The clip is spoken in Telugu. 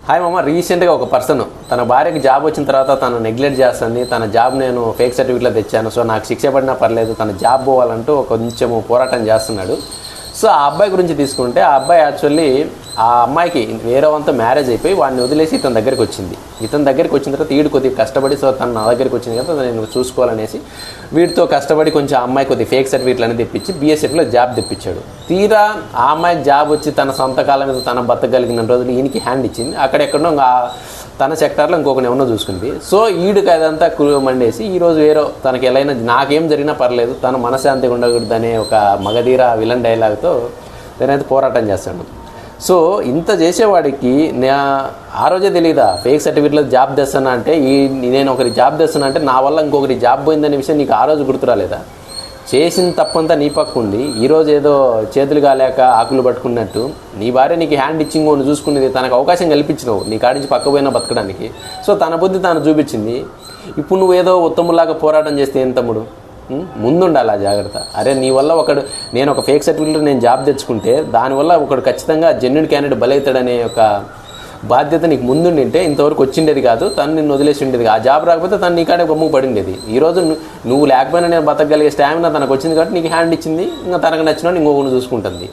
హాయ్ మామ, రీసెంట్గా ఒక పర్సన్ తన భార్యకి జాబ్ వచ్చిన తర్వాత తను నెగ్లెక్ట్ చేస్తుంది. తన జాబ్ నేను ఫేక్ సర్టిఫికేట్లో తెచ్చాను, సో నాకు శిక్ష పడినా పర్లేదు, తన జాబ్ పోవాలంటూ కొంచెము పోరాటం చేస్తున్నాడు. సో ఆ అబ్బాయి గురించి తీసుకుంటే, ఆ అబ్బాయి యాక్చువల్లీ ఆ అమ్మాయికి వేరే వంత మ్యారేజ్ అయిపోయి వాడిని వదిలేసి ఇతని దగ్గరికి వచ్చింది. ఇతని దగ్గరికి వచ్చిన తర్వాత వీడు కొద్దిగా కష్టపడి, సో తను నా దగ్గరికి వచ్చింది కదా నేను చూసుకోవాలనేసి వీడితో కష్టపడి కొంచెం ఆ అమ్మాయి కొద్దిగా ఫేక్ సర్టిఫికేట్లు అని తెప్పించి BSFలో జాబ్ తెప్పించాడు. తీరా ఆ అమ్మాయికి జాబ్ వచ్చి తన సొంత కాలం మీద తన బతకగలిగిన రోజులు ఈయనకి హ్యాండ్ ఇచ్చింది. అక్కడెక్కడో తన సెక్టార్లో ఇంకొకటి ఏమన్నా చూసుకుంది. సో ఈడుకి అదంతా మండేసి ఈరోజు వేరే తనకి ఎలా అయినా నాకేం జరిగినా పర్లేదు, తను మనశ్శాంతిగా ఉండకూడదు అనే ఒక మగధీర విలన్ డైలాగ్తో నేనైతే పోరాటం చేస్తాను. సో ఇంత చేసేవాడికి ఆ రోజే తెలియదా ఫేక్ సర్టిఫికేట్లో జాబ్ తెస్తానా అంటే, నేను ఒకరి జాబ్ తెస్తానా అంటే నా వల్ల ఇంకొకరి జాబ్ పోయిందనే విషయం నీకు ఆ రోజు గుర్తురాలేదా? చేసిన తప్పంతా నీ పక్కుండి ఈరోజు ఏదో చేతులు కాలేక ఆకులు పట్టుకున్నట్టు నీ భార్య నీకు హ్యాండ్ ఇచ్చింగ్ అని చూసుకునేది, తనకు అవకాశం కల్పించినావు నీ కాడి నుంచి పక్కపోయినా బతకడానికి. సో తన బుద్ధి తాను చూపించింది. ఇప్పుడు నువ్వు ఏదో ఉత్తములాగా పోరాటం చేస్తే ఏం తమ్ముడు? ముందుండాలి ఆ జాగ్రత్త. అరే నీ వల్ల నేను ఒక ఫేక్ సర్టిఫికేట్ నేను జాబ్ తెచ్చుకుంటే దానివల్ల ఒకడు ఖచ్చితంగా జెన్యున్ క్యాండిడేట్ బలవుతాడనే ఒక బాధ్యత నీకు ముందుండింటే ఇంతవరకు వచ్చిండేది కాదు, తను నిన్ను వదిలేసి ఉండేది. ఆ జాబ్ రాకపోతే తను నీకాడే గమ్ము పడిండేది. ఈరోజు నువ్వు లేకపోయినా నేను బతకగలిగే స్టామినా తనకు వచ్చింది కాబట్టి నీకు హ్యాండ్ ఇచ్చింది. ఇంకా తనకు నచ్చినా ఇంకొకరిని చూసుకుంటుంది.